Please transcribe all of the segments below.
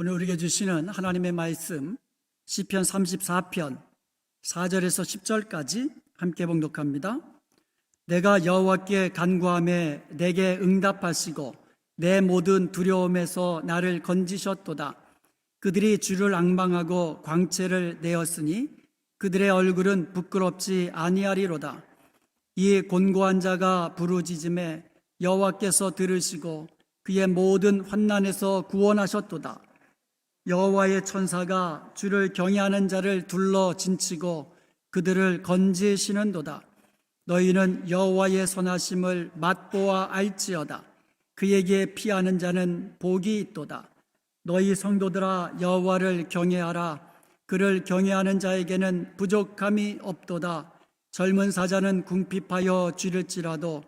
오늘 우리에게 주시는 하나님의 말씀 시편 34편 4절에서 10절까지 함께 봉독합니다. 내가 여호와께 간구하매 내게 응답하시고 내 모든 두려움에서 나를 건지셨도다. 그들이 주를 앙망하고 광채를 내었으니 그들의 얼굴은 부끄럽지 아니하리로다. 이 곤고한 자가 부르짖음에 여호와께서 들으시고 그의 모든 환난에서 구원하셨도다. 여호와의 천사가 주를 경외하는 자를 둘러 진치고 그들을 건지시는도다. 너희는 여호와의 선하심을 맛보아 알지어다. 그에게 피하는 자는 복이 있도다. 너희 성도들아 여호와를 경외하라. 그를 경외하는 자에게는 부족함이 없도다. 젊은 사자는 궁핍하여 줄일지라도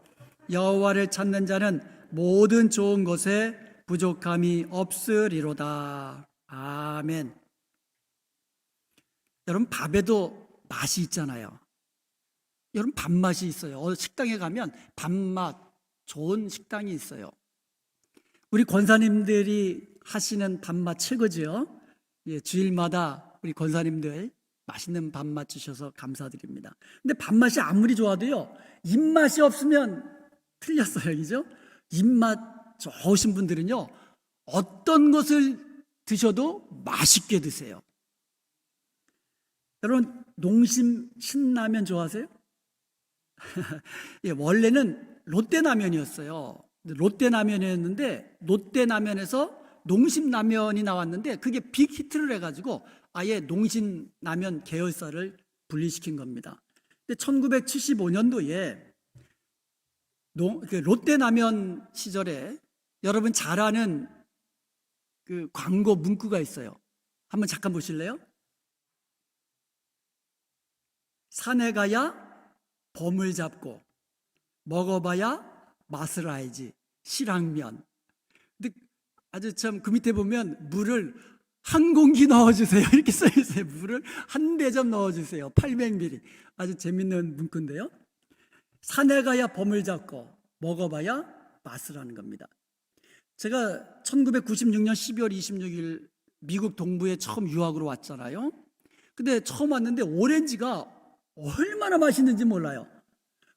여호와를 찾는 자는 모든 좋은 것에 부족함이 없으리로다. 아멘. 여러분, 밥에도 맛이 있잖아요. 여러분, 밥맛이 있어요. 식당에 가면 밥맛 좋은 식당이 있어요. 우리 권사님들이 하시는 밥맛 최고죠. 예, 주일마다 우리 권사님들 맛있는 밥맛 주셔서 감사드립니다. 근데 밥맛이 아무리 좋아도요, 입맛이 없으면 틀렸어요. 그죠? 입맛 좋으신 분들은요, 어떤 것을 드셔도 맛있게 드세요. 여러분, 농심 신라면 좋아하세요? 예, 원래는 롯데라면이었어요. 롯데라면이었는데 롯데라면에서 농심라면이 나왔는데 그게 빅히트를 해가지고 아예 농심라면 계열사를 분리시킨 겁니다. 근데 1975년도에 롯데라면 시절에 여러분 잘 아는 그 광고 문구가 있어요. 한번 잠깐 보실래요? 산에 가야 범을 잡고 먹어봐야 맛을 알지 실황면. 근데 아주 참 그 밑에 보면 물을 한 공기 넣어주세요 이렇게 써 있어요. 물을 한 대접 넣어주세요. 800ml. 아주 재밌는 문구인데요. 산에 가야 범을 잡고 먹어봐야 맛을 아는 겁니다. 제가 1996년 12월 26일 미국 동부에 처음 유학으로 왔잖아요. 근데 처음 왔는데 오렌지가 얼마나 맛있는지 몰라요.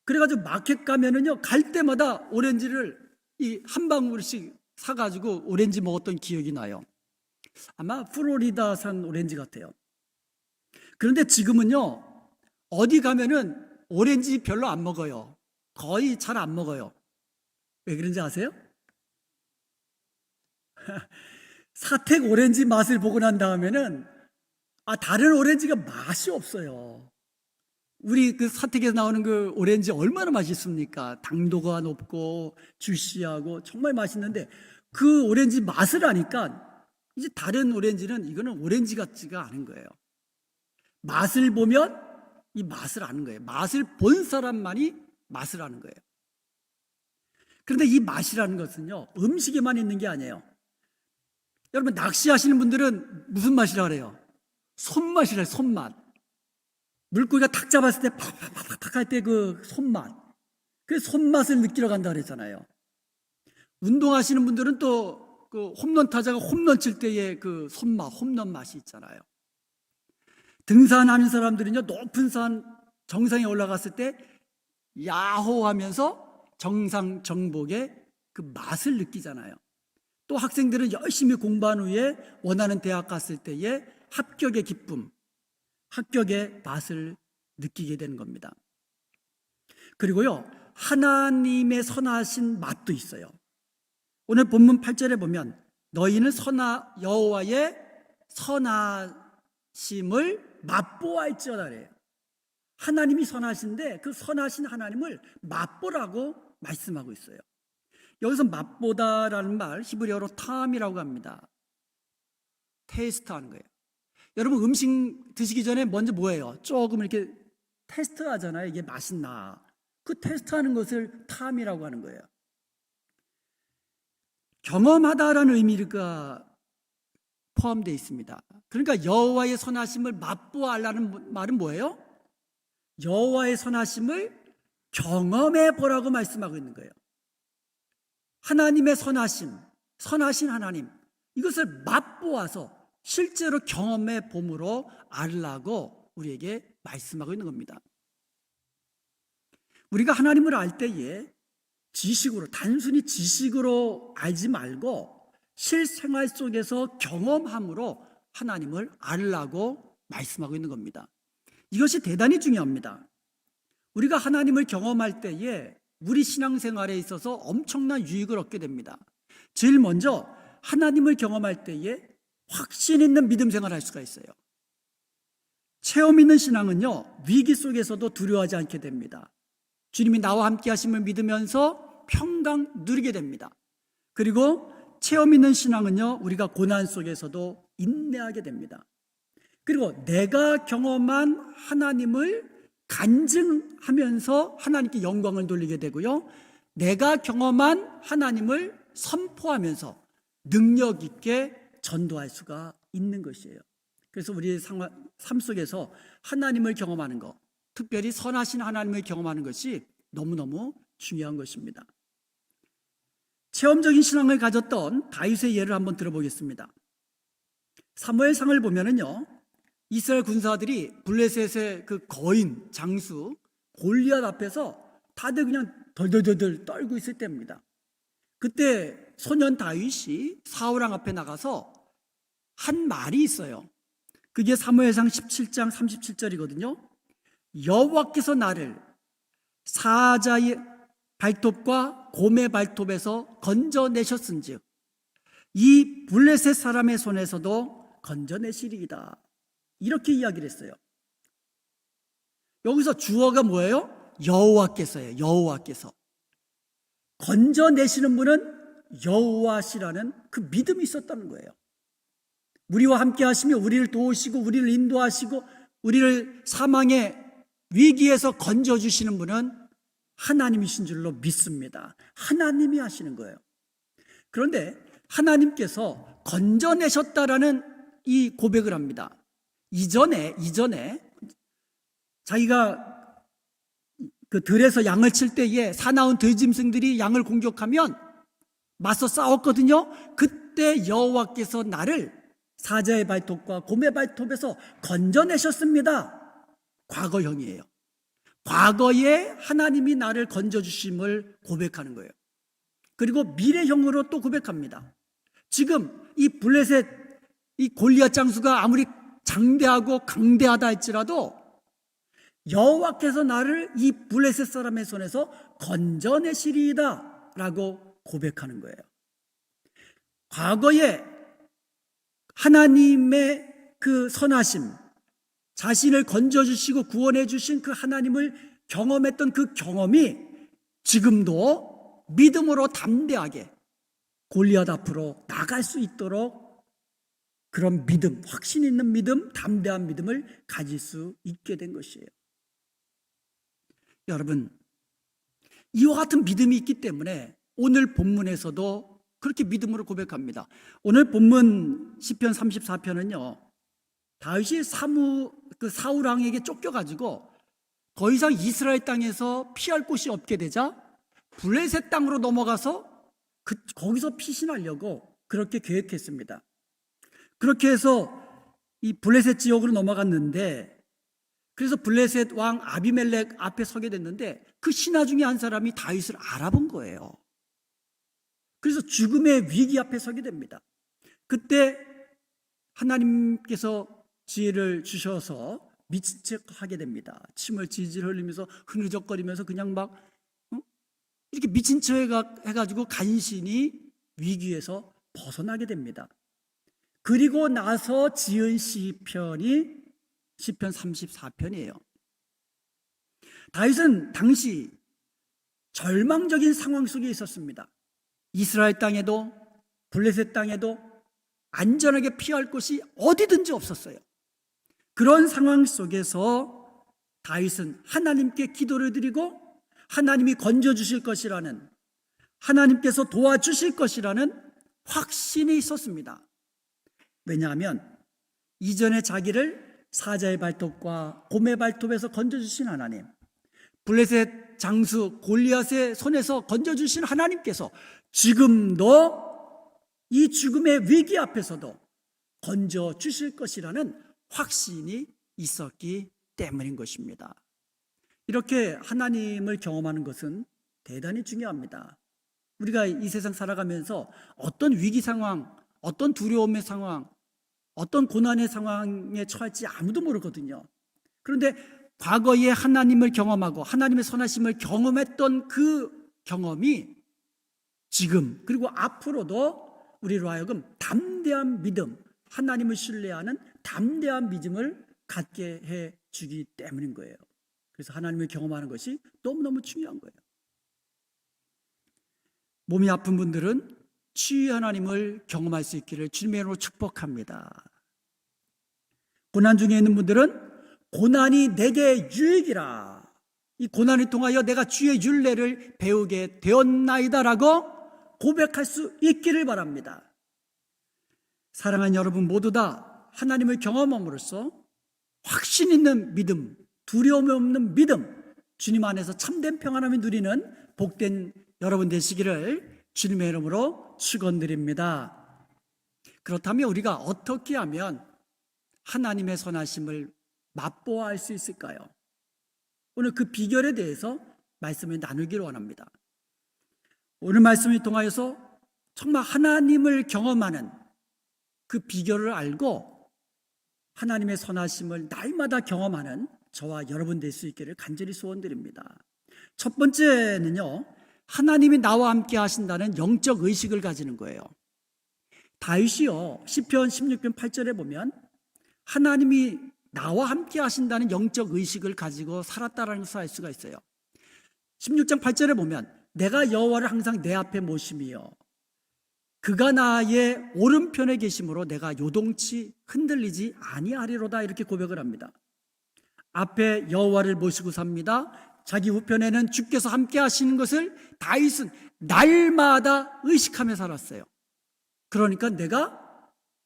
그래가지고 마켓 가면은요, 갈 때마다 오렌지를 이 한 방울씩 사가지고 오렌지 먹었던 기억이 나요. 아마 플로리다산 오렌지 같아요. 그런데 지금은요, 어디 가면은 오렌지 별로 안 먹어요. 거의 잘 안 먹어요. 왜 그런지 아세요? 사택 오렌지 맛을 보고 난 다음에는 다른 오렌지가 맛이 없어요. 우리 그 사택에서 나오는 그 오렌지 얼마나 맛있습니까? 당도가 높고 주시하고 정말 맛있는데 그 오렌지 맛을 아니까 이제 다른 오렌지는 이거는 오렌지 같지가 않은 거예요. 맛을 보면 이 맛을 아는 거예요. 맛을 본 사람만이 맛을 아는 거예요. 그런데 이 맛이라는 것은요, 음식에만 있는 게 아니에요. 여러분, 낚시하시는 분들은 무슨 맛이라 그래요? 손맛이래요. 손맛. 물고기가 탁 잡았을 때 팍팍팍팍 할 때 그 손맛. 그 손맛을 느끼러 간다 그랬잖아요. 운동하시는 분들은 또 그 홈런 타자가 홈런 칠 때의 그 손맛, 홈런 맛이 있잖아요. 등산하는 사람들은요, 높은 산 정상에 올라갔을 때 야호 하면서 정상 정복의 그 맛을 느끼잖아요. 또 학생들은 열심히 공부한 후에 원하는 대학 갔을 때의 합격의 기쁨, 합격의 맛을 느끼게 되는 겁니다. 그리고요, 하나님의 선하신 맛도 있어요. 오늘 본문 8절에 보면 너희는 여호와의 선하심을 맛보아할지어다 그래요. 하나님이 선하신데 그 선하신 하나님을 맛보라고 말씀하고 있어요. 여기서 맛보다라는 말 히브리어로 탐이라고 합니다. 테스트 하는 거예요. 여러분, 음식 드시기 전에 먼저 뭐예요? 조금 이렇게 테스트 하잖아요. 이게 맛있나. 그 테스트 하는 것을 탐이라고 하는 거예요. 경험하다라는 의미가 포함되어 있습니다. 그러니까 여호와의 선하심을 맛보아라는 말은 뭐예요? 여호와의 선하심을 경험해 보라고 말씀하고 있는 거예요. 하나님의 선하심, 선하신 하나님, 이것을 맛보아서 실제로 경험해 봄으로 알라고 우리에게 말씀하고 있는 겁니다. 우리가 하나님을 알 때에 지식으로, 단순히 지식으로 알지 말고 실생활 속에서 경험함으로 하나님을 알라고 말씀하고 있는 겁니다. 이것이 대단히 중요합니다. 우리가 하나님을 경험할 때에 우리 신앙생활에 있어서 엄청난 유익을 얻게 됩니다. 제일 먼저 하나님을 경험할 때에 확신 있는 믿음 생활을 할 수가 있어요. 체험 있는 신앙은요, 위기 속에서도 두려워하지 않게 됩니다. 주님이 나와 함께 하심을 믿으면서 평강 누리게 됩니다. 그리고 체험 있는 신앙은요, 우리가 고난 속에서도 인내하게 됩니다. 그리고 내가 경험한 하나님을 간증하면서 하나님께 영광을 돌리게 되고요, 내가 경험한 하나님을 선포하면서 능력 있게 전도할 수가 있는 것이에요. 그래서 우리의 삶 속에서 하나님을 경험하는 것, 특별히 선하신 하나님을 경험하는 것이 너무너무 중요한 것입니다. 체험적인 신앙을 가졌던 다윗의 예를 한번 들어보겠습니다. 사무엘상을 보면은요, 이스라엘 군사들이 블레셋의 그 거인 장수 골리앗 앞에서 다들 그냥 덜덜덜 떨고 있을 때입니다. 그때 소년 다윗이 사울왕 앞에 나가서 한 말이 있어요. 그게 사무엘상 17장 37절이거든요. 여호와께서 나를 사자의 발톱과 곰의 발톱에서 건져내셨은즉 이 블레셋 사람의 손에서도 건져내시리이다. 이렇게 이야기를 했어요. 여기서 주어가 뭐예요? 여호와께서예요. 여호와께서. 건져내시는 분은 여호와시라는 그 믿음이 있었다는 거예요. 우리와 함께 하시며 우리를 도우시고 우리를 인도하시고 우리를 사망의 위기에서 건져주시는 분은 하나님이신 줄로 믿습니다. 하나님이 하시는 거예요. 그런데 하나님께서 건져내셨다라는 이 고백을 합니다. 이전에 자기가 그 들에서 양을 칠 때에 사나운 들짐승들이 양을 공격하면 맞서 싸웠거든요. 그때 여호와께서 나를 사자의 발톱과 곰의 발톱에서 건져내셨습니다. 과거형이에요. 과거에 하나님이 나를 건져주심을 고백하는 거예요. 그리고 미래형으로 또 고백합니다. 지금 이 블레셋 이 골리앗 장수가 아무리 장대하고 강대하다 할지라도 여호와께서 나를 이 블레셋 사람의 손에서 건져내시리이다 라고 고백하는 거예요. 과거에 하나님의 그 선하심, 자신을 건져주시고 구원해 주신 그 하나님을 경험했던 그 경험이 지금도 믿음으로 담대하게 골리앗 앞으로 나갈 수 있도록 그런 믿음, 확신 있는 믿음, 담대한 믿음을 가질 수 있게 된 것이에요. 여러분, 이와 같은 믿음이 있기 때문에 오늘 본문에서도 그렇게 믿음으로 고백합니다. 오늘 본문 시편 34편은요, 다윗이 사울 왕에게 쫓겨가지고 더 이상 이스라엘 땅에서 피할 곳이 없게 되자 블레셋 땅으로 넘어가서 거기서 피신하려고 그렇게 계획했습니다. 그렇게 해서 이 블레셋 지역으로 넘어갔는데, 그래서 블레셋 왕 아비멜렉 앞에 서게 됐는데 그 신하 중에 한 사람이 다윗을 알아본 거예요. 그래서 죽음의 위기 앞에 서게 됩니다. 그때 하나님께서 지혜를 주셔서 미친 척 하게 됩니다. 침을 질질 흘리면서 흐느적거리면서 그냥 막 이렇게 미친 척 해가지고 간신히 위기에서 벗어나게 됩니다. 그리고 나서 지은 시편이 시편 34편이에요. 다윗은 당시 절망적인 상황 속에 있었습니다. 이스라엘 땅에도 블레셋 땅에도 안전하게 피할 곳이 어디든지 없었어요. 그런 상황 속에서 다윗은 하나님께 기도를 드리고 하나님이 건져주실 것이라는, 하나님께서 도와주실 것이라는 확신이 있었습니다. 왜냐하면 이전에 자기를 사자의 발톱과 곰의 발톱에서 건져주신 하나님, 블레셋 장수 골리앗의 손에서 건져주신 하나님께서 지금도 이 죽음의 위기 앞에서도 건져 주실 것이라는 확신이 있었기 때문인 것입니다. 이렇게 하나님을 경험하는 것은 대단히 중요합니다. 우리가 이 세상 살아가면서 어떤 위기 상황, 어떤 두려움의 상황, 어떤 고난의 상황에 처할지 아무도 모르거든요. 그런데 과거에 하나님을 경험하고 하나님의 선하심을 경험했던 그 경험이 지금 그리고 앞으로도 우리로 하여금 담대한 믿음, 하나님을 신뢰하는 담대한 믿음을 갖게 해 주기 때문인 거예요. 그래서 하나님을 경험하는 것이 너무너무 중요한 거예요. 몸이 아픈 분들은 치유의 하나님을 경험할 수 있기를 주님의 이름으로 축복합니다. 고난 중에 있는 분들은 고난이 내게 유익이라, 이 고난을 통하여 내가 주의 율례를 배우게 되었나이다라고 고백할 수 있기를 바랍니다. 사랑하는 여러분 모두 다 하나님을 경험함으로써 확신 있는 믿음, 두려움 없는 믿음, 주님 안에서 참된 평안함을 누리는 복된 여러분 되시기를 주님의 이름으로 축원드립니다. 그렇다면 우리가 어떻게 하면 하나님의 선하심을 맛보아할 수 있을까요? 오늘 그 비결에 대해서 말씀을 나누기를 원합니다. 오늘 말씀을 통하여서 정말 하나님을 경험하는 그 비결을 알고 하나님의 선하심을 날마다 경험하는 저와 여러분 될 수 있기를 간절히 소원드립니다. 첫 번째는요, 하나님이 나와 함께 하신다는 영적 의식을 가지는 거예요. 다윗이요, 시편 16편 8절에 보면 하나님이 나와 함께 하신다는 영적 의식을 가지고 살았다라는 것을 알 수가 있어요. 16장 8절에 보면 내가 여호와를 항상 내 앞에 모심이요 그가 나의 오른편에 계심으로 내가 요동치 흔들리지 아니하리로다, 이렇게 고백을 합니다. 앞에 여호와를 모시고 삽니다. 자기 우편에는 주께서 함께 하시는 것을 다윗은 날마다 의식하며 살았어요. 그러니까 내가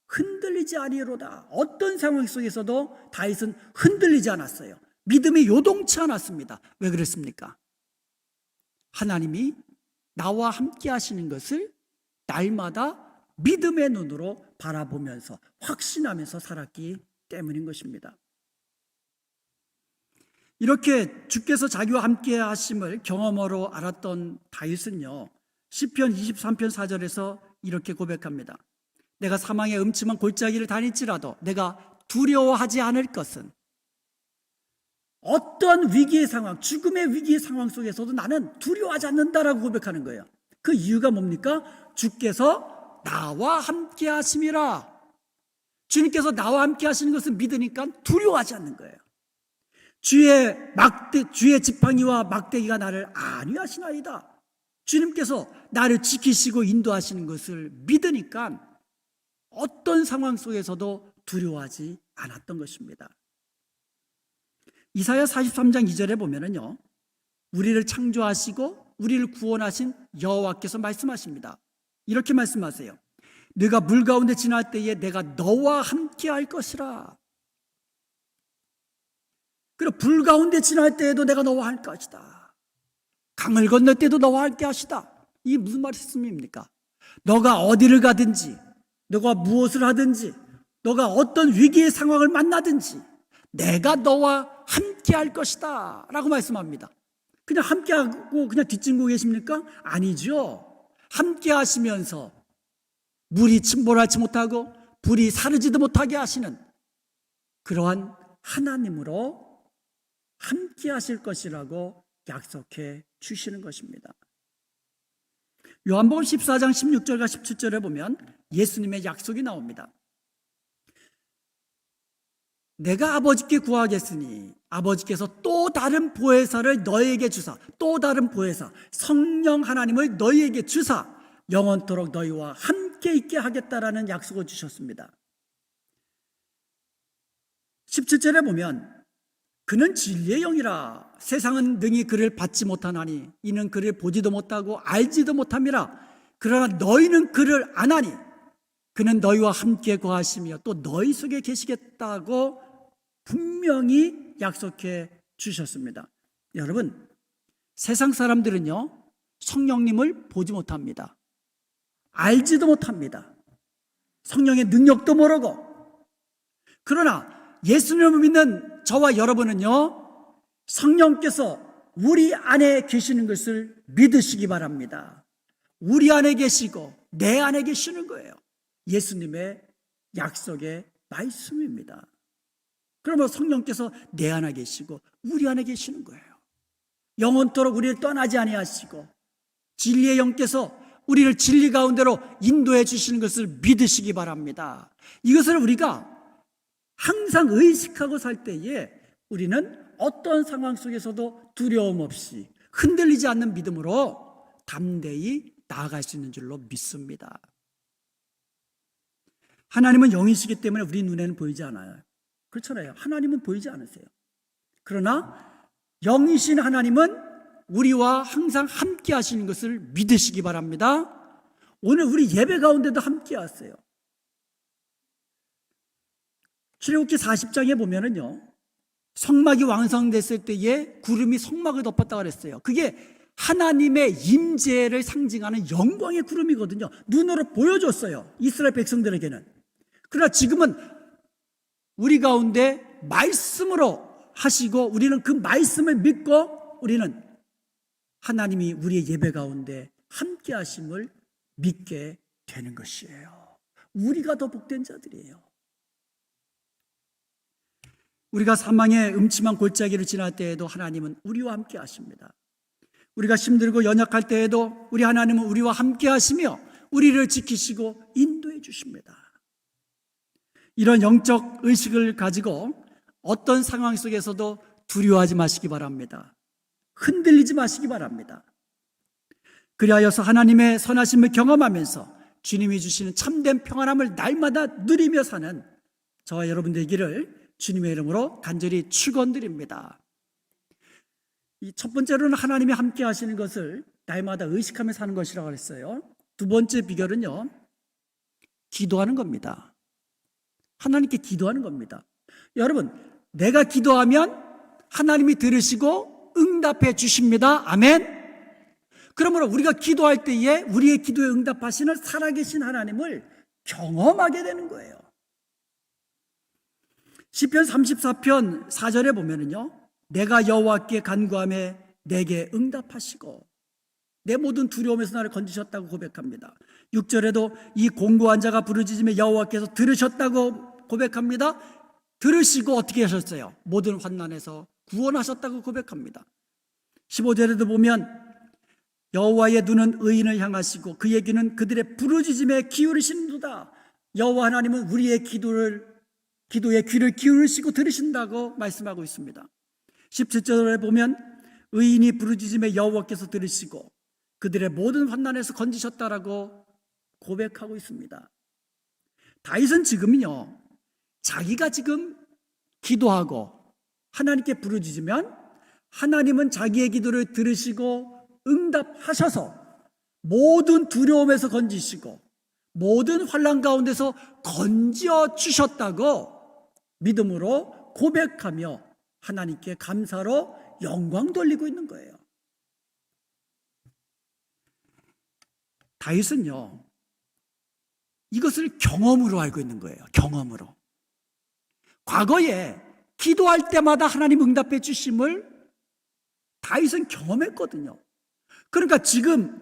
흔들리지 아니로다. 어떤 상황 속에서도 다윗은 흔들리지 않았어요. 믿음이 요동치 않았습니다. 왜 그랬습니까? 하나님이 나와 함께 하시는 것을 날마다 믿음의 눈으로 바라보면서 확신하면서 살았기 때문인 것입니다. 이렇게 주께서 자기와 함께 하심을 경험으로 알았던 다윗은요, 시편 23편 4절에서 이렇게 고백합니다. 내가 사망의 음침한 골짜기를 다닐지라도 내가 두려워하지 않을 것은, 어떤 위기의 상황, 죽음의 위기의 상황 속에서도 나는 두려워하지 않는다라고 고백하는 거예요. 그 이유가 뭡니까? 주께서 나와 함께 하심이라. 주님께서 나와 함께 하시는 것을 믿으니까 두려워하지 않는 거예요. 주의 지팡이와 막대기가 나를 안위하시나이다. 주님께서 나를 지키시고 인도하시는 것을 믿으니까 어떤 상황 속에서도 두려워하지 않았던 것입니다. 이사야 43장 2절에 보면은요, 우리를 창조하시고 우리를 구원하신 여호와께서 말씀하십니다. 이렇게 말씀하세요. 네가 물 가운데 지날 때에 내가 너와 함께 할 것이라. 그리고 불 가운데 지날 때에도 내가 너와 할 것이다. 강을 건널 때도 너와 함께 하시다. 이게 무슨 말씀입니까? 너가 어디를 가든지, 너가 무엇을 하든지, 너가 어떤 위기의 상황을 만나든지 내가 너와 함께 할 것이다 라고 말씀합니다. 그냥 함께하고 그냥 뒷짐고 계십니까? 아니죠. 함께 하시면서 물이 침몰하지 못하고 불이 사르지도 못하게 하시는 그러한 하나님으로 함께 하실 것이라고 약속해 주시는 것입니다. 요한복음 14장 16절과 17절에 보면 예수님의 약속이 나옵니다. 내가 아버지께 구하겠으니 아버지께서 또 다른 보혜사를 너희에게 주사, 또 다른 보혜사 성령 하나님을 너희에게 주사 영원토록 너희와 함께 있게 하겠다라는 약속을 주셨습니다. 17절에 보면 그는 진리의 영이라 세상은 능히 그를 받지 못하나니 이는 그를 보지도 못하고 알지도 못함이라. 그러나 너희는 그를 아나니 그는 너희와 함께 거하시며 또 너희 속에 계시겠다고 분명히 약속해 주셨습니다. 여러분, 세상 사람들은요 성령님을 보지 못합니다. 알지도 못합니다. 성령의 능력도 모르고. 그러나 예수님을 믿는 저와 여러분은요, 성령께서 우리 안에 계시는 것을 믿으시기 바랍니다. 우리 안에 계시고 내 안에 계시는 거예요. 예수님의 약속의 말씀입니다. 그러면 성령께서 내 안에 계시고 우리 안에 계시는 거예요. 영원토록 우리를 떠나지 아니하시고 진리의 영께서 우리를 진리 가운데로 인도해 주시는 것을 믿으시기 바랍니다. 이것을 우리가 항상 의식하고 살 때에 우리는 어떤 상황 속에서도 두려움 없이 흔들리지 않는 믿음으로 담대히 나아갈 수 있는 줄로 믿습니다. 하나님은 영이시기 때문에 우리 눈에는 보이지 않아요. 그렇잖아요. 하나님은 보이지 않으세요. 그러나 영이신 하나님은 우리와 항상 함께 하시는 것을 믿으시기 바랍니다. 오늘 우리 예배 가운데도 함께 하세요. 출애굽기 40장에 보면은요, 성막이 완성됐을 때에 구름이 성막을 덮었다고 그랬어요. 그게 하나님의 임재를 상징하는 영광의 구름이거든요. 눈으로 보여줬어요, 이스라엘 백성들에게는. 그러나 지금은 우리 가운데 말씀으로 하시고 우리는 그 말씀을 믿고 우리는 하나님이 우리의 예배 가운데 함께 하심을 믿게 되는 것이에요. 우리가 더 복된 자들이에요. 우리가 사망의 음침한 골짜기를 지날 때에도 하나님은 우리와 함께 하십니다. 우리가 힘들고 연약할 때에도 우리 하나님은 우리와 함께 하시며 우리를 지키시고 인도해 주십니다. 이런 영적 의식을 가지고 어떤 상황 속에서도 두려워하지 마시기 바랍니다. 흔들리지 마시기 바랍니다. 그리하여서 하나님의 선하심을 경험하면서 주님이 주시는 참된 평안함을 날마다 누리며 사는 저와 여러분 되기를 주님의 이름으로 간절히 축원드립니다. 이 첫 번째로는 하나님이 함께 하시는 것을 날마다 의식하며 사는 것이라고 했어요. 두 번째 비결은요, 기도하는 겁니다. 하나님께 기도하는 겁니다. 여러분, 내가 기도하면 하나님이 들으시고 응답해 주십니다. 아멘. 그러므로 우리가 기도할 때에 우리의 기도에 응답하시는 살아계신 하나님을 경험하게 되는 거예요. 시편 34편 4절에 보면은요, 내가 여호와께 간구하며 내게 응답하시고 내 모든 두려움에서 나를 건지셨다고 고백합니다. 6절에도 이 공고한 자가 부르짖으며 여호와께서 들으셨다고 고백합니다. 들으시고 어떻게 하셨어요? 모든 환난에서 구원하셨다고 고백합니다. 15절에도 보면 여호와의 눈은 의인을 향하시고 그의 귀는 그들의 부르짖음에 기울이시는도다. 여호와 하나님은 우리의 기도에 귀를 기울이시고 들으신다고 말씀하고 있습니다. 17절에 보면 의인이 부르짖음에 여호와께서 들으시고 그들의 모든 환난에서 건지셨다라고 고백하고 있습니다. 다윗은 지금요, 자기가 지금 기도하고 하나님께 부르짖으면 하나님은 자기의 기도를 들으시고 응답하셔서 모든 두려움에서 건지시고 모든 환난 가운데서 건져 주셨다고 믿음으로 고백하며 하나님께 감사로 영광 돌리고 있는 거예요. 다윗은요, 이것을 경험으로 알고 있는 거예요. 경험으로. 과거에 기도할 때마다 하나님 응답해 주심을 다윗은 경험했거든요. 그러니까 지금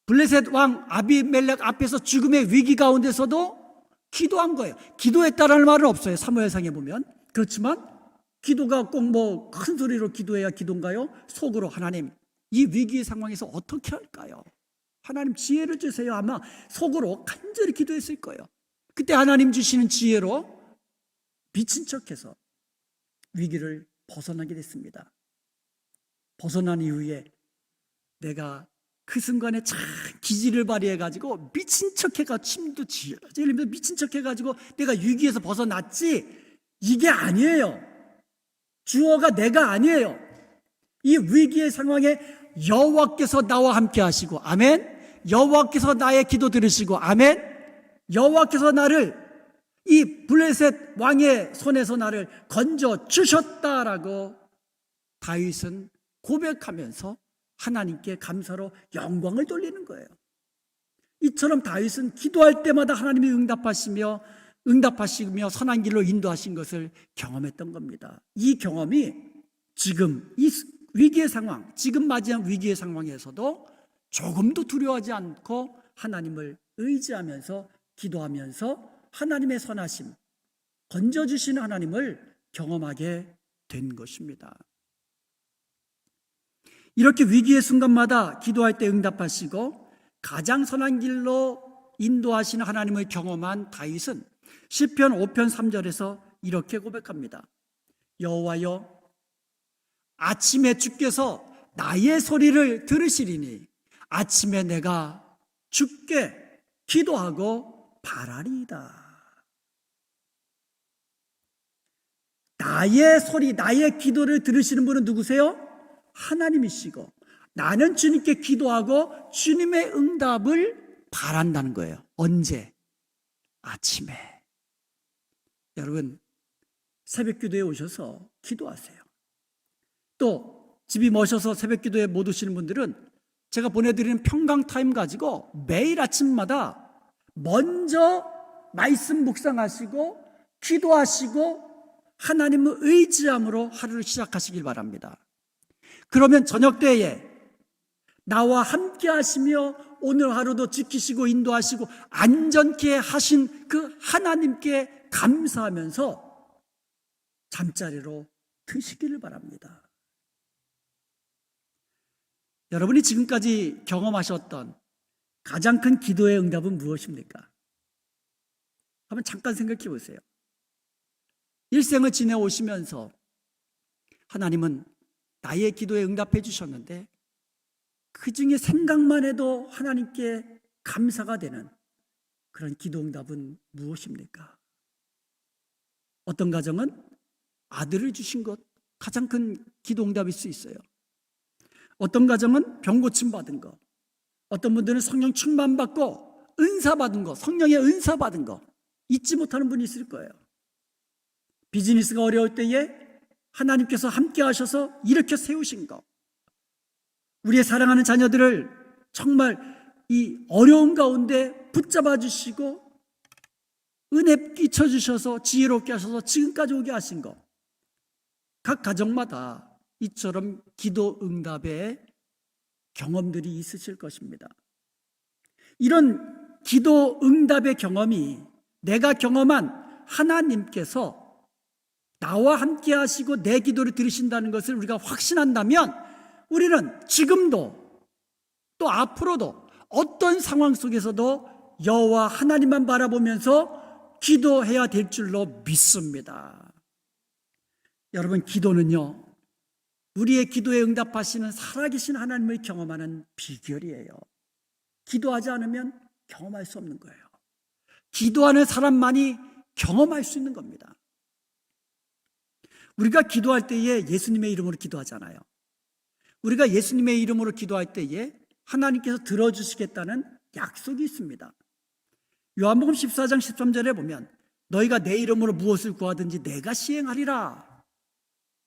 블레셋 왕 아비멜렉 앞에서 죽음의 위기 가운데서도 기도한 거예요. 기도했다라는 말은 없어요, 사무엘상에 보면. 그렇지만 기도가 꼭 큰 소리로 기도해야 기도인가요? 속으로 하나님, 이 위기 상황에서 어떻게 할까요? 하나님 지혜를 주세요. 아마 속으로 간절히 기도했을 거예요. 그때 하나님 주시는 지혜로 미친 척해서 위기를 벗어나게 됐습니다. 벗어난 이후에 내가 그 순간에 참 기지를 발휘해가지고 미친 척해가 침도 질리면서 미친 척해가지고 내가 위기에서 벗어났지, 이게 아니에요. 주어가 내가 아니에요. 이 위기의 상황에 여호와께서 나와 함께 하시고, 아멘. 여호와께서 나의 기도 들으시고, 아멘. 여호와께서 나를 이 블레셋 왕의 손에서 나를 건져 주셨다라고 다윗은 고백하면서 하나님께 감사로 영광을 돌리는 거예요. 이처럼 다윗은 기도할 때마다 하나님이 응답하시며 선한 길로 인도하신 것을 경험했던 겁니다. 이 경험이 지금 이 위기의 상황, 지금 맞이한 위기의 상황에서도 조금도 두려워하지 않고 하나님을 의지하면서 기도하면서 하나님의 선하심, 건져주시는 하나님을 경험하게 된 것입니다. 이렇게 위기의 순간마다 기도할 때 응답하시고 가장 선한 길로 인도하시는 하나님을 경험한 다윗은 시편 5편 3절에서 이렇게 고백합니다. 여호와여, 아침에 주께서 나의 소리를 들으시리니 아침에 내가 주께 기도하고 바라리이다. 나의 소리, 나의 기도를 들으시는 분은 누구세요? 하나님이시고 나는 주님께 기도하고 주님의 응답을 바란다는 거예요. 언제? 아침에. 여러분, 새벽 기도에 오셔서 기도하세요. 또 집이 머셔서 새벽 기도에 못 오시는 분들은 제가 보내드리는 평강타임 가지고 매일 아침마다 먼저 말씀 묵상하시고 기도하시고 하나님을 의지함으로 하루를 시작하시길 바랍니다. 그러면 저녁 때에 나와 함께 하시며 오늘 하루도 지키시고 인도하시고 안전케 하신 그 하나님께 감사하면서 잠자리로 드시기를 바랍니다. 여러분이 지금까지 경험하셨던 가장 큰 기도의 응답은 무엇입니까? 한번 잠깐 생각해 보세요. 일생을 지내오시면서 하나님은 나의 기도에 응답해 주셨는데 그 중에 생각만 해도 하나님께 감사가 되는 그런 기도 응답은 무엇입니까? 어떤 가정은 아들을 주신 것 가장 큰 기도 응답일 수 있어요. 어떤 가정은 병 고침 받은 거, 어떤 분들은 성령 충만 받고 은사 받은 거, 성령의 은사 받은 거 잊지 못하는 분이 있을 거예요. 비즈니스가 어려울 때에 하나님께서 함께 하셔서 일으켜 세우신 거, 우리의 사랑하는 자녀들을 정말 이 어려운 가운데 붙잡아 주시고 은혜 끼쳐 주셔서 지혜롭게 하셔서 지금까지 오게 하신 거, 각 가정마다 이처럼 기도 응답의 경험들이 있으실 것입니다. 이런 기도 응답의 경험이 내가 경험한 하나님께서 나와 함께 하시고 내 기도를 들으신다는 것을 우리가 확신한다면 우리는 지금도 또 앞으로도 어떤 상황 속에서도 여호와 하나님만 바라보면서 기도해야 될 줄로 믿습니다. 여러분, 기도는요, 우리의 기도에 응답하시는 살아계신 하나님을 경험하는 비결이에요. 기도하지 않으면 경험할 수 없는 거예요. 기도하는 사람만이 경험할 수 있는 겁니다. 우리가 기도할 때에 예수님의 이름으로 기도하잖아요. 우리가 예수님의 이름으로 기도할 때에 하나님께서 들어주시겠다는 약속이 있습니다. 요한복음 14장 13절에 보면 너희가 내 이름으로 무엇을 구하든지 내가 시행하리라.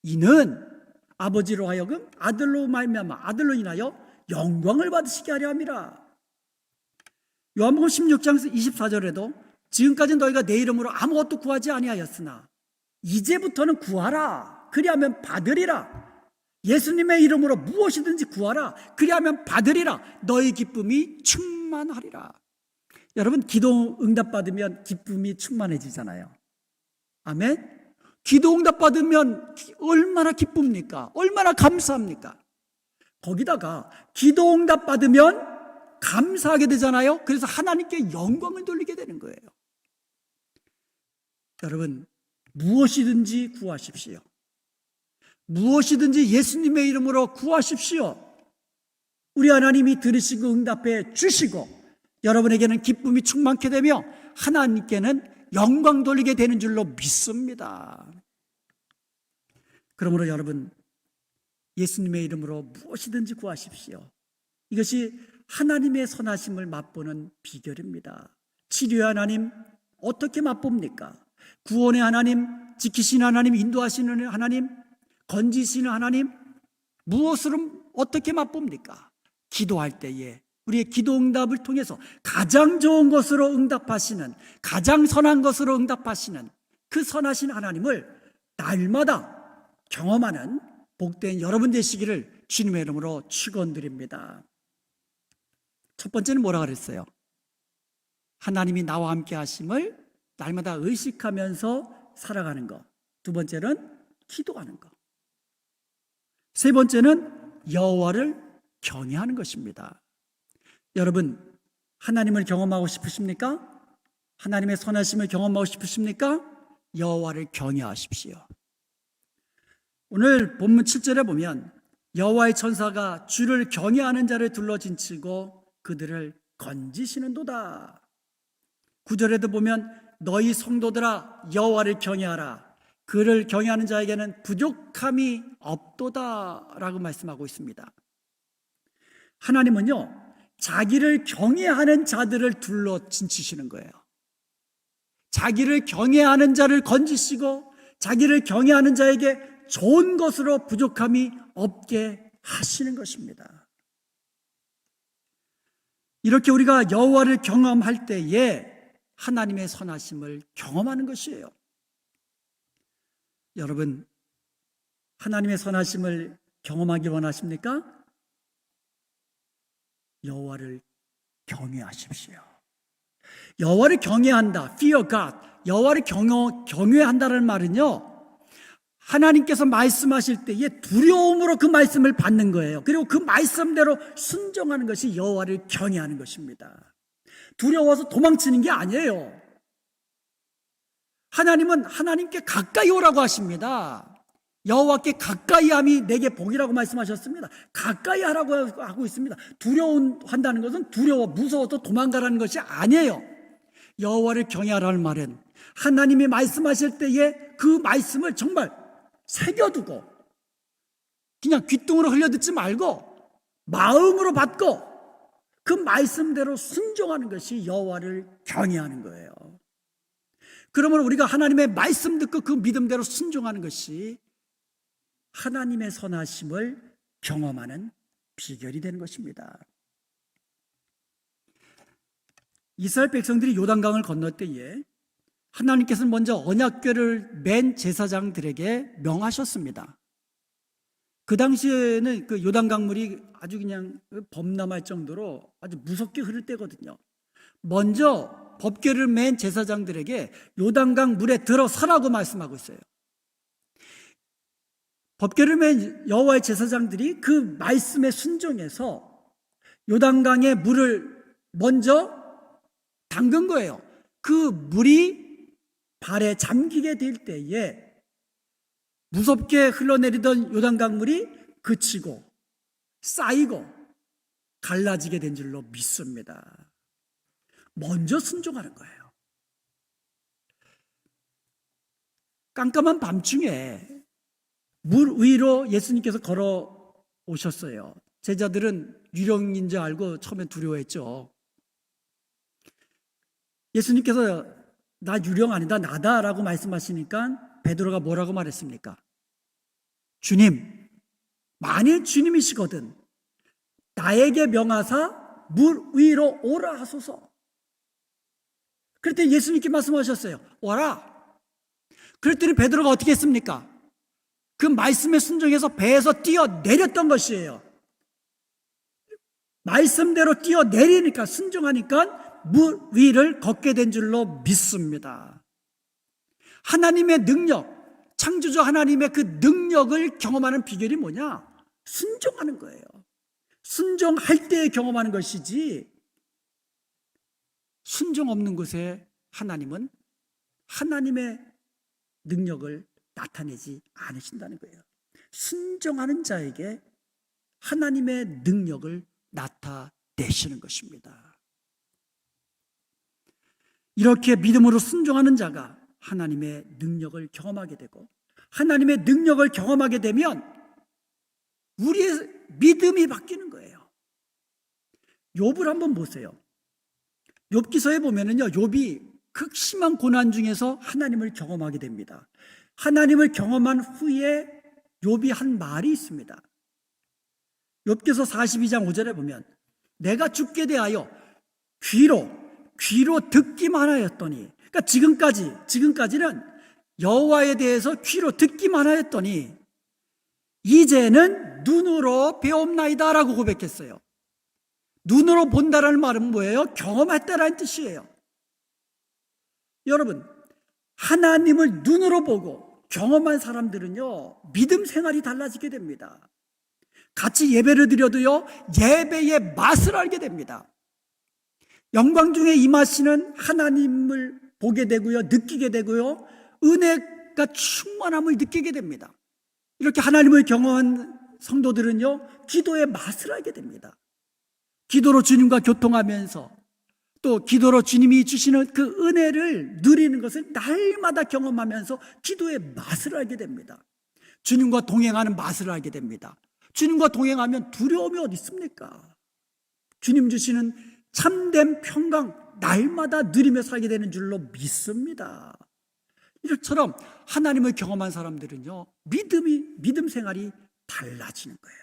이는 아버지로 하여금 아들로 말미암아 아들로 인하여 영광을 받으시게 하려 함이라. 요한복음 16장 24절에도 지금까지 너희가 내 이름으로 아무것도 구하지 아니하였으나 이제부터는 구하라. 그리하면 받으리라. 예수님의 이름으로 무엇이든지 구하라. 그리하면 받으리라. 너희 기쁨이 충만하리라. 여러분, 기도 응답받으면 기쁨이 충만해지잖아요. 아멘? 기도 응답받으면 얼마나 기쁩니까? 얼마나 감사합니까? 거기다가 기도 응답받으면 감사하게 되잖아요. 그래서 하나님께 영광을 돌리게 되는 거예요. 여러분, 무엇이든지 구하십시오. 무엇이든지 예수님의 이름으로 구하십시오. 우리 하나님이 들으시고 응답해 주시고 여러분에게는 기쁨이 충만케 되며 하나님께는 영광 돌리게 되는 줄로 믿습니다. 그러므로 여러분, 예수님의 이름으로 무엇이든지 구하십시오. 이것이 하나님의 선하심을 맛보는 비결입니다. 치료의 하나님 어떻게 맛봅니까? 구원의 하나님, 지키시는 하나님, 인도하시는 하나님, 건지시는 하나님, 무엇으로 어떻게 맛봅니까? 기도할 때에 우리의 기도 응답을 통해서 가장 좋은 것으로 응답하시는, 가장 선한 것으로 응답하시는 그 선하신 하나님을 날마다 경험하는 복된 여러분 되시기를 주님의 이름으로 축원드립니다. 첫 번째는 뭐라 그랬어요? 하나님이 나와 함께 하심을 날마다 의식하면서 살아가는 것. 두 번째는 기도하는 것. 세 번째는 여호와를 경외하는 것입니다. 여러분, 하나님을 경험하고 싶으십니까? 하나님의 선하심을 경험하고 싶으십니까? 여호와를 경외하십시오. 오늘 본문 7절에 보면 여호와의 천사가 주를 경외하는 자를 둘러진치고 그들을 건지시는도다. 9절에도 보면 너희 성도들아 여호와를 경외하라. 그를 경외하는 자에게는 부족함이 없도다 라고 말씀하고 있습니다. 하나님은요, 자기를 경외하는 자들을 둘러진치시는 거예요. 자기를 경외하는 자를 건지시고 자기를 경외하는 자에게 좋은 것으로 부족함이 없게 하시는 것입니다. 이렇게 우리가 여호와를 경험할 때에 하나님의 선하심을 경험하는 것이에요. 여러분, 하나님의 선하심을 경험하기 원하십니까? 여호와를 경외하십시오. 여호와를 경외한다, fear God, 여호와를 경외한다는 말은요, 하나님께서 말씀하실 때에 두려움으로 그 말씀을 받는 거예요. 그리고 그 말씀대로 순종하는 것이 여호와를 경외하는 것입니다. 두려워서 도망치는 게 아니에요. 하나님은 하나님께 가까이 오라고 하십니다. 여호와께 가까이함이 내게 복이라고 말씀하셨습니다. 가까이 하라고 하고 있습니다. 두려워한다는 것은 두려워, 무서워서 도망가라는 것이 아니에요. 여호와를 경외하라는 말은 하나님이 말씀하실 때에 그 말씀을 정말 새겨두고 그냥 귓등으로 흘려듣지 말고 마음으로 받고 그 말씀대로 순종하는 것이 여호와를 경외하는 거예요. 그러면 우리가 하나님의 말씀 듣고 그 믿음대로 순종하는 것이 하나님의 선하심을 경험하는 비결이 되는 것입니다. 이스라엘 백성들이 요단강을 건널 때에 하나님께서는 먼저 언약궤를 맨 제사장들에게 명하셨습니다. 그 당시에는 그 요단강물이 아주 그냥 범람할 정도로 아주 무섭게 흐를 때거든요. 먼저 법궤를 맨 제사장들에게 요단강 물에 들어서라고 말씀하고 있어요. 법궤를 맨 여호와의 제사장들이 그 말씀에 순종해서 요단강의 물을 먼저 담근 거예요. 그 물이 발에 잠기게 될 때에 무섭게 흘러내리던 요단강 물이 그치고 쌓이고 갈라지게 된 줄로 믿습니다. 먼저 순종하는 거예요. 깜깜한 밤중에 물 위로 예수님께서 걸어 오셨어요. 제자들은 유령인 줄 알고 처음에 두려워했죠. 예수님께서 나 유령 아니다, 나다라고 말씀하시니까 베드로가 뭐라고 말했습니까? 주님, 만일 주님이시거든 나에게 명하사 물 위로 오라 하소서. 그랬더니 예수님께 말씀하셨어요. 와라. 그랬더니 베드로가 어떻게 했습니까? 그 말씀에 순종해서 배에서 뛰어내렸던 것이에요. 말씀대로 뛰어내리니까, 순종하니까 물 위를 걷게 된 줄로 믿습니다. 하나님의 능력, 창조주 하나님의 그 능력을 경험하는 비결이 뭐냐? 순종하는 거예요. 순종할 때 경험하는 것이지, 순종 없는 곳에 하나님은 하나님의 능력을 나타내지 않으신다는 거예요. 순종하는 자에게 하나님의 능력을 나타내시는 것입니다. 이렇게 믿음으로 순종하는 자가 하나님의 능력을 경험하게 되고, 하나님의 능력을 경험하게 되면 우리의 믿음이 바뀌는 거예요. 욥을 한번 보세요. 욥기서에 보면은요, 욥이 극심한 고난 중에서 하나님을 경험하게 됩니다. 하나님을 경험한 후에 욥이 한 말이 있습니다. 욥기서 42장 5절에 보면 내가 주께 대하여 귀로 듣기만 하였더니, 그러니까 지금까지는 여호와에 대해서 귀로 듣기만 하였더니 이제는 눈으로 배옵나이다라고 고백했어요. 눈으로 본다라는 말은 뭐예요? 경험했다라는 뜻이에요. 여러분, 하나님을 눈으로 보고 경험한 사람들은요, 믿음 생활이 달라지게 됩니다. 같이 예배를 드려도요, 예배의 맛을 알게 됩니다. 영광 중에 임하시는 하나님을 보게 되고요, 느끼게 되고요, 은혜가 충만함을 느끼게 됩니다. 이렇게 하나님을 경험한 성도들은요, 기도의 맛을 알게 됩니다. 기도로 주님과 교통하면서 또 기도로 주님이 주시는 그 은혜를 누리는 것을 날마다 경험하면서 기도의 맛을 알게 됩니다. 주님과 동행하는 맛을 알게 됩니다. 주님과 동행하면 두려움이 어디 있습니까? 주님 주시는 참된 평강 날마다 누리며 살게 되는 줄로 믿습니다. 이처럼 하나님을 경험한 사람들은요, 믿음 생활이 달라지는 거예요.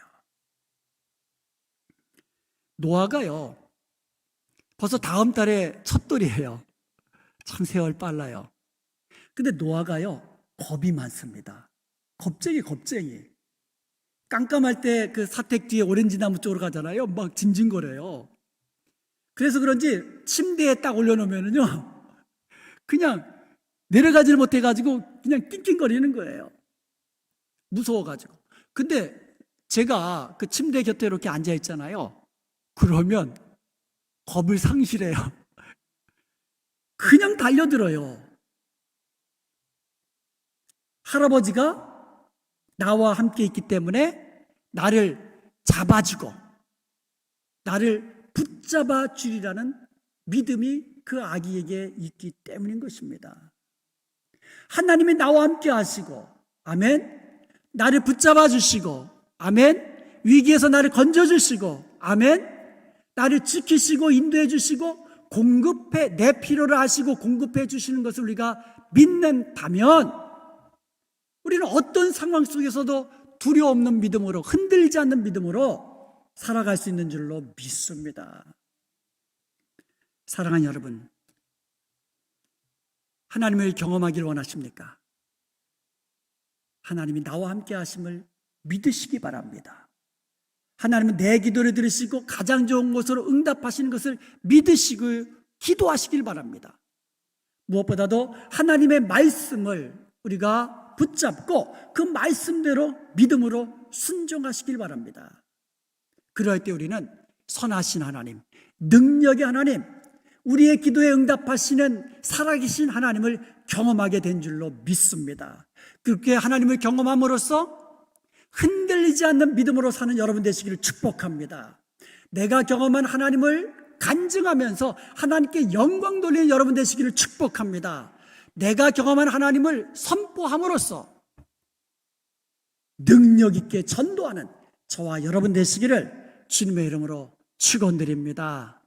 노아가요, 벌써 다음 달에 첫돌이에요. 참 세월 빨라요. 근데 노아가요, 겁이 많습니다. 겁쟁이. 깜깜할 때 그 사택 뒤에 오렌지 나무 쪽으로 가잖아요. 막 징징거려요. 그래서 그런지 침대에 딱 올려놓으면요, 그냥 내려가지를 못해가지고 그냥 낑낑거리는 거예요. 무서워가지고. 근데 제가 그 침대 곁에 이렇게 앉아있잖아요. 그러면 겁을 상실해요. 그냥 달려들어요. 할아버지가 나와 함께 있기 때문에 나를 잡아주고 나를 붙잡아 주리라는 믿음이 그 아기에게 있기 때문인 것입니다. 하나님이 나와 함께 하시고, 아멘, 나를 붙잡아 주시고, 아멘, 위기에서 나를 건져 주시고, 아멘, 나를 지키시고 인도해 주시고 내 필요를 아시고 공급해 주시는 것을 우리가 믿는다면 우리는 어떤 상황 속에서도 두려움 없는 믿음으로, 흔들리지 않는 믿음으로 살아갈 수 있는 줄로 믿습니다. 사랑하는 여러분, 하나님을 경험하기를 원하십니까? 하나님이 나와 함께 하심을 믿으시기 바랍니다. 하나님은 내 기도를 들으시고 가장 좋은 것으로 응답하시는 것을 믿으시고 기도하시길 바랍니다. 무엇보다도 하나님의 말씀을 우리가 붙잡고 그 말씀대로 믿음으로 순종하시길 바랍니다. 그럴 때 우리는 선하신 하나님, 능력의 하나님, 우리의 기도에 응답하시는 살아계신 하나님을 경험하게 된 줄로 믿습니다. 그렇게 하나님을 경험함으로써 흔들리지 않는 믿음으로 사는 여러분 되시기를 축복합니다. 내가 경험한 하나님을 간증하면서 하나님께 영광 돌리는 여러분 되시기를 축복합니다. 내가 경험한 하나님을 선포함으로써 능력 있게 전도하는 저와 여러분 되시기를 주님의 이름으로 축원드립니다.